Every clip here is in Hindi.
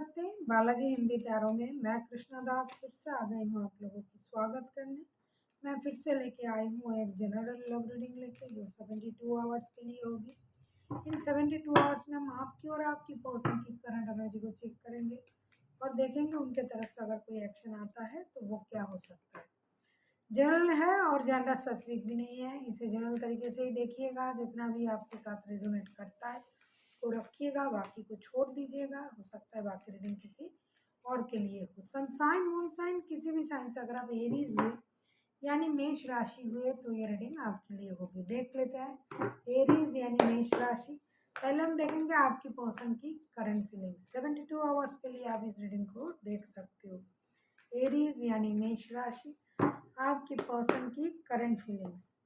नमस्ते, बालाजी हिंदी टैरो में मैं कृष्णा दास फिर से आ गई हूँ आप लोगों की स्वागत करने। मैं फिर से लेके आई हूँ एक जनरल लव रीडिंग लेके जो 72 आवर्स के लिए होगी। इन 72 आवर्स में हम आपकी और आपकी पर्सन की करंट एनर्जी को चेक करेंगे और देखेंगे उनके तरफ से अगर कोई एक्शन आता है तो वो क्या हो सकता है। जनरल है और जेंडर स्पेसिफिक भी नहीं है, इसे जनरल तरीके से ही देखिएगा। जितना भी आपके साथ रेजोनेट करता है उसको रखिएगा, बाकी को छोड़ दीजिएगा। हो सकता है बाकी रीडिंग किसी और के लिए हो। सन साइन मून साइन किसी भी साइन से अगर आप एरीज हुए यानी मेष राशि हुए तो ये रीडिंग आपके लिए होगी। देख लेते हैं एरीज यानी मेष राशि। पहले हम देखेंगे आपकी पर्सन की करंट फीलिंग्स। 72 आवर्स के लिए आप इस रीडिंग को देख सकते हो। एरीज यानी मेष राशि, आपकी पर्सन की current feelings.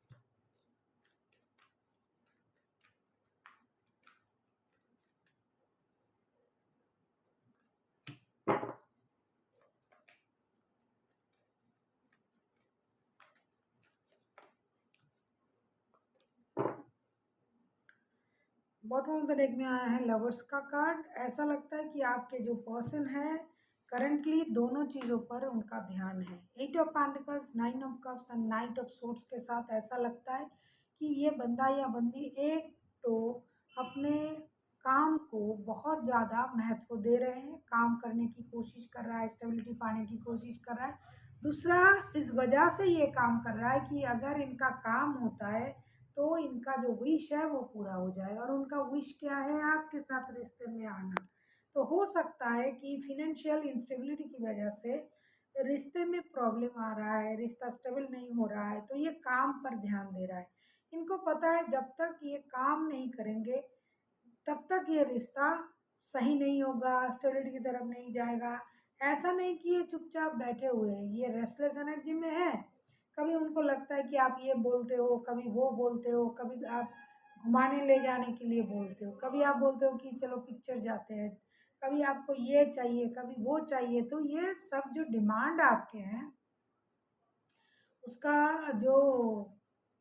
Bottom of the deck में आया है लवर्स का कार्ड। ऐसा लगता है कि आपके जो पर्सन है करंटली दोनों चीज़ों पर उनका ध्यान है। 8 of pentacles, 9 of cups and night of swords के साथ ऐसा लगता है कि ये बंदा या बंदी एक तो अपने काम को बहुत ज़्यादा महत्व दे रहे हैं, काम करने की कोशिश कर रहा है, स्टेबिलिटी पाने की कोशिश कर रहा है। दूसरा, इस वजह से ये काम कर रहा है कि अगर इनका काम होता है तो इनका जो विश है वो पूरा हो जाए। और उनका विश क्या है? आपके साथ रिश्ते में आना। तो हो सकता है कि फिनेंशियल इंस्टेबिलिटी की वजह से रिश्ते में प्रॉब्लम आ रहा है, रिश्ता स्टेबल नहीं हो रहा है, तो ये काम पर ध्यान दे रहा है। इनको पता है जब तक ये काम नहीं करेंगे तब तक ये रिश्ता सही नहीं होगा, स्टेबिलिटी की तरफ नहीं जाएगा। ऐसा नहीं कि ये चुपचाप बैठे हुए हैं, ये रेस्टलेस एनर्जी में है। कभी उनको लगता है कि आप ये बोलते हो, कभी वो बोलते हो, कभी आप घुमाने ले जाने के लिए बोलते हो, कभी आप बोलते हो कि चलो पिक्चर जाते हैं, कभी आपको ये चाहिए, कभी वो चाहिए। तो ये सब जो डिमांड आपके हैं उसका जो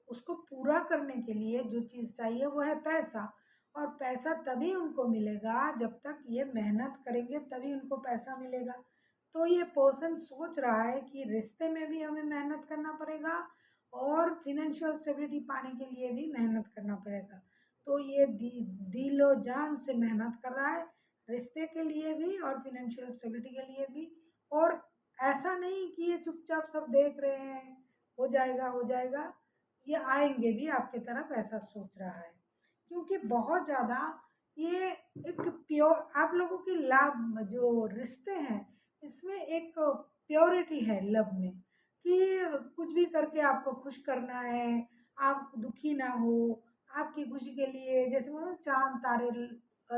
उसको पूरा करने के लिए जो चीज़ चाहिए वो है पैसा। और पैसा तभी उनको मिलेगा जब तक ये मेहनत करेंगे, तभी उनको पैसा मिलेगा। तो ये पर्सन सोच रहा है कि रिश्ते में भी हमें मेहनत करना पड़ेगा और फिनेंशियल स्टेबिलिटी पाने के लिए भी मेहनत करना पड़ेगा। तो ये दिलो जान से मेहनत कर रहा है, रिश्ते के लिए भी और फिनेंशियल स्टेबिलिटी के लिए भी। और ऐसा नहीं कि ये चुपचाप सब देख रहे हैं, हो जाएगा हो जाएगा। ये आएंगे भी आपकी तरफ, ऐसा सोच रहा है। क्योंकि बहुत ज़्यादा ये एक प्योर आप लोगों की लव जो रिश्ते हैं इसमें एक प्योरिटी है लव में, कि कुछ भी करके आपको खुश करना है, आप दुखी ना हो। आपकी खुशी के लिए जैसे वो चांद तारे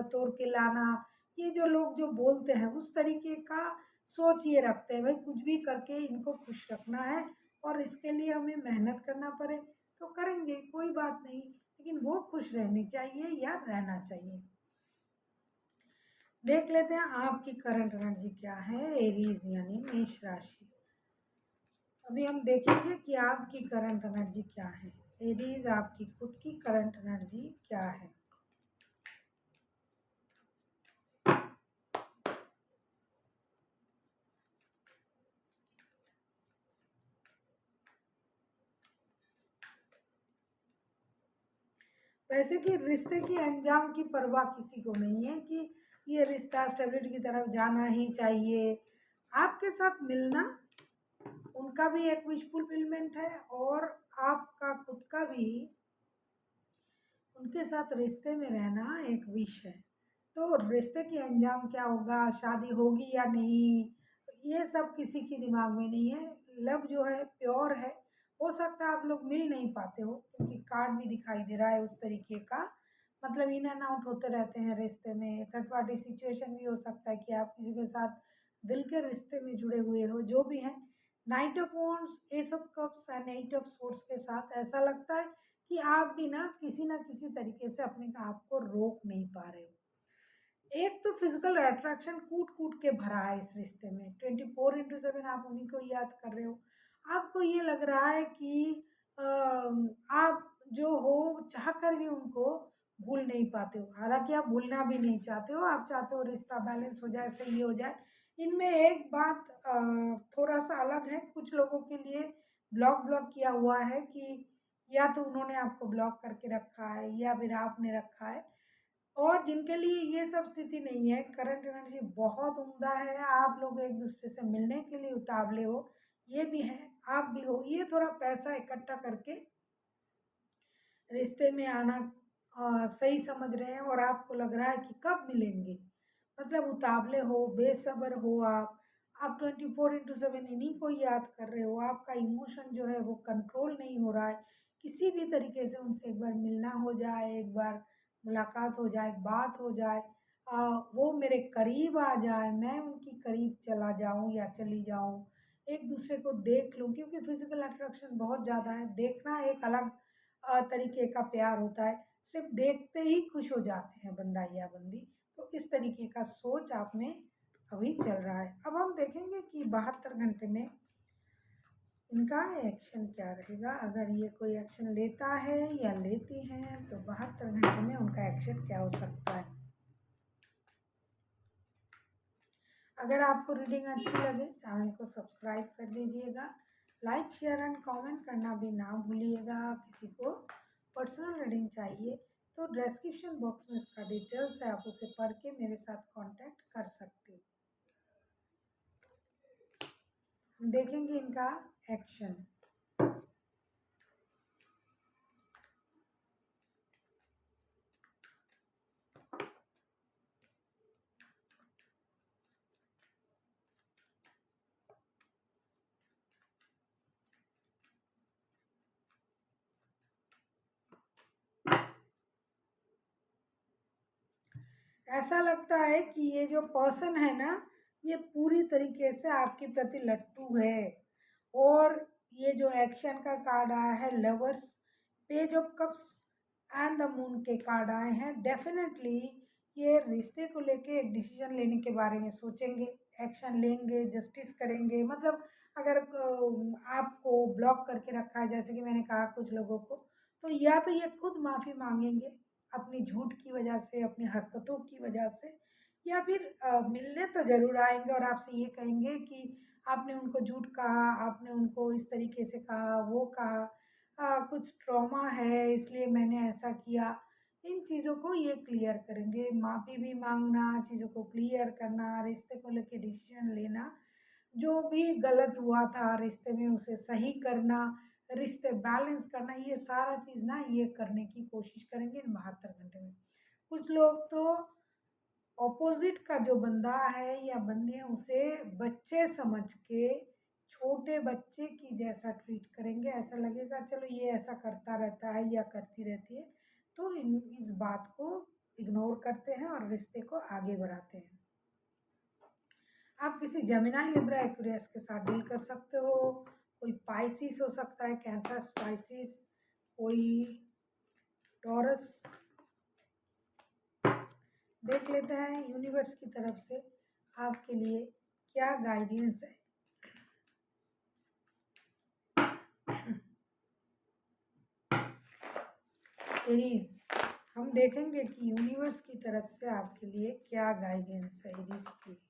तोड़ के लाना, ये जो लोग जो बोलते हैं उस तरीके का सोच ये रखते हैं। भाई कुछ भी करके इनको खुश रखना है और इसके लिए हमें मेहनत करना पड़े तो करेंगे, कोई बात नहीं, लेकिन वो खुश रहनी चाहिए या रहना चाहिए। देख लेते हैं आपकी करंट एनर्जी क्या है, एरीज यानी मेष राशि। अभी हम देखेंगे कि आपकी करंट एनर्जी क्या है। एरीज आपकी खुद की करंट एनर्जी क्या है। वैसे कि रिश्ते की अंजाम की परवाह किसी को नहीं है कि ये रिश्ता स्टेबिलिटी की तरफ जाना ही चाहिए। आपके साथ मिलना उनका भी एक विश फुलफिलमेंट है और आपका खुद का भी उनके साथ रिश्ते में रहना एक विश है। तो रिश्ते की अंजाम क्या होगा, शादी होगी या नहीं, ये सब किसी के दिमाग में नहीं है। लव जो है प्योर है। हो सकता है आप लोग मिल नहीं पाते हो क्योंकि कार्ड भी दिखाई दे रहा है उस तरीके का, मतलब इन एंड आउट होते रहते हैं रिश्ते में। थर्ड पार्टी सिचुएशन भी हो सकता है कि आप किसी के साथ दिल के रिश्ते में जुड़े हुए हो, जो भी है। Knight of wands, ace of cups and eight of swords के साथ ऐसा लगता है कि आप भी ना किसी तरीके से अपने आप को रोक नहीं पा रहे हो। एक तो फिजिकल अट्रैक्शन कूट कूट के भरा है इस रिश्ते में। 24/7 आप उन्हीं को याद कर रहे हो। आपको ये लग रहा है कि आप जो हो चाह कर भी उनको भूल नहीं पाते हो। हालाँकि आप भूलना भी नहीं चाहते हो, आप चाहते हो रिश्ता बैलेंस हो जाए, सही हो जाए। इनमें एक बात थोड़ा-सा अलग है, कुछ लोगों के लिए ब्लॉक किया हुआ है कि या तो उन्होंने आपको ब्लॉक करके रखा है या फिर आपने रखा है। और जिनके लिए ये सब स्थिति नहीं है, करंट एनर्जी बहुत उम्दा है, आप लोग एक-दूसरे से मिलने के लिए उतावले हो, ये भी है, आप भी हो। ये थोड़ा पैसा इकट्ठा करके रिश्ते में आना सही समझ रहे हैं और आपको लग रहा है कि कब मिलेंगे। मतलब उतावले हो, बेसब्र हो आप 24/7 इन्हीं को याद कर रहे हो, आपका इमोशन जो है वो कंट्रोल नहीं हो रहा है। किसी भी तरीके से उनसे एक बार मिलना हो जाए, एक बार मुलाकात हो जाए, बात हो जाए, अ, वो मेरे करीब आ जाए, मैं उनकी करीब चला जाऊँ या चली जाऊँ, एक दूसरे को देख लूँ, क्योंकि फिज़िकल अट्रैक्शन बहुत ज़्यादा है। देखना एक अलग तरीके का प्यार होता है, सिर्फ देखते ही खुश हो जाते हैं बंदा या बंदी। तो इस तरीके का सोच आप में अभी चल रहा है। अब हम देखेंगे कि 72 घंटे में इनका एक्शन क्या रहेगा। अगर ये कोई एक्शन लेता है या लेती हैं तो 72 घंटे में उनका एक्शन क्या हो सकता है। अगर आपको रीडिंग अच्छी लगे चैनल को सब्सक्राइब कर दीजिएगा, लाइक शेयर एंड कमेंट करना भी ना भूलिएगा। किसी को पर्सनल रीडिंग चाहिए तो डिस्क्रिप्शन बॉक्स में इसका डिटेल्स है, आप उसे पढ़ के मेरे साथ कांटेक्ट कर सकते हो। हम देखेंगे इनका एक्शन। ऐसा लगता है कि ये जो पर्सन है ना, ये पूरी तरीके से आपके प्रति लट्टू है। और ये जो एक्शन का कार्ड आया है lovers, page of cups and the moon के कार्ड आए हैं, डेफिनेटली ये रिश्ते को लेके एक डिसीजन लेने के बारे में सोचेंगे, एक्शन लेंगे, जस्टिस करेंगे। मतलब अगर आपको ब्लॉक करके रखा है, जैसे कि मैंने कहा कुछ लोगों को, तो या तो ये खुद माफ़ी मांगेंगे अपनी झूठ की वजह से, अपनी हरकतों की वजह से, या फिर मिलने तो ज़रूर आएँगे और आपसे ये कहेंगे कि आपने उनको झूठ कहा, आपने उनको इस तरीके से कहा, वो कहा, कुछ ट्रॉमा है इसलिए मैंने ऐसा किया। इन चीज़ों को ये क्लियर करेंगे, माफ़ी भी माँगना, चीज़ों को क्लियर करना, रिश्ते को लेके डिसीज़न लेना, जो भी गलत हुआ था रिश्ते में उसे सही करना, रिश्ते बैलेंस करना, ये सारा चीज़ ना ये करने की कोशिश करेंगे इन 72 घंटे में। कुछ लोग तो ऑपोज़िट का जो बंदा है या बंदी है उसे बच्चे समझ के, छोटे बच्चे की जैसा ट्रीट करेंगे। ऐसा लगेगा चलो ये ऐसा करता रहता है या करती रहती है, तो इस बात को इग्नोर करते हैं और रिश्ते को आगे बढ़ाते हैं। आप किसी जेमिनी, लिब्रा, एक्वेरियस के साथ डील कर सकते हो। कोई पाइसिस हो सकता है, कैंसर, स्पाइसिस, कोई टॉरस। देख लेते हैं यूनिवर्स की तरफ से आपके लिए क्या गाइडेंस है। एरीज, हम देखेंगे कि यूनिवर्स की तरफ से आपके लिए क्या गाइडेंस है एरीज की।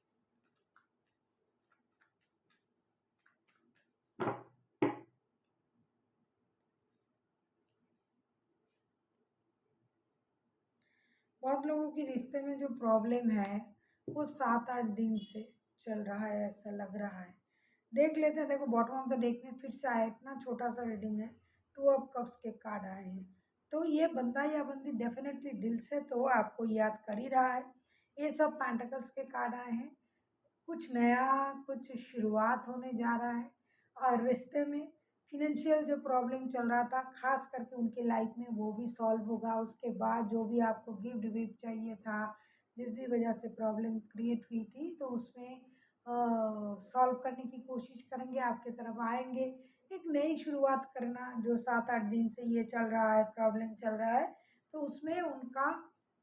बहुत लोगों के रिश्ते में जो प्रॉब्लम है वो 7-8 दिन से चल रहा है, ऐसा लग रहा है। देख लेते हैं। देखो बॉटम ऑफ द डेक में फिर से आया, इतना छोटा सा रीडिंग है, 2 ऑफ कप्स के कार्ड आए हैं। तो ये बंदा या बंदी डेफिनेटली दिल से तो आपको याद कर ही रहा है। ये सब पेंटिकल्स के कार्ड आए हैं। कुछ नया, कुछ शुरुआत होने जा रहा है और रिश्ते में फिनेंशियल जो प्रॉब्लम चल रहा था खास करके उनके लाइफ में वो भी सॉल्व होगा। उसके बाद जो भी आपको गिफ्ट विफ्ट चाहिए था, जिस भी वजह से प्रॉब्लम क्रिएट हुई थी, तो उसमें सॉल्व करने की कोशिश करेंगे, आपके तरफ आएंगे। एक नई शुरुआत करना, जो 7-8 दिन से ये चल रहा है, प्रॉब्लम चल रहा है, तो उसमें उनका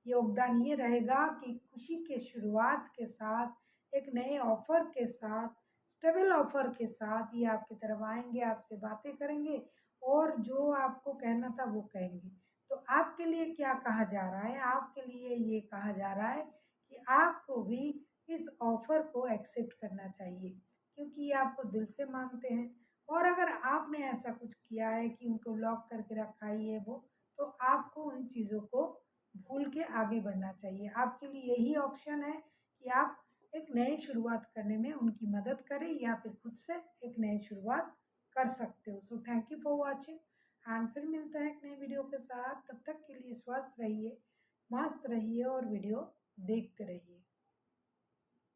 योगदान ये रहेगा कि खुशी के शुरुआत के साथ, एक नए ऑफ़र के साथ, स्टेबल ऑफ़र के साथ ये आपकी तरफ आएँगे, आपसे बातें करेंगे और जो आपको कहना था वो कहेंगे। तो आपके लिए क्या कहा जा रहा है, आपके लिए ये कहा जा रहा है कि आपको भी इस ऑफ़र को एक्सेप्ट करना चाहिए, क्योंकि ये आपको दिल से मानते हैं। और अगर आपने ऐसा कुछ किया है कि उनको ब्लॉक करके रखा है ये वो, तो आपको उन चीज़ों को भूल के आगे बढ़ना चाहिए। आपके लिए यही ऑप्शन है कि आप एक नई शुरुआत करने में उनकी मदद करें या फिर खुद से एक नई शुरुआत कर सकते हो। So thank you for watching and फिर मिलते हैं एक नई वीडियो के साथ। तब तक के लिए स्वस्थ रहिए, मस्त रहिए और वीडियो देखते रहिए।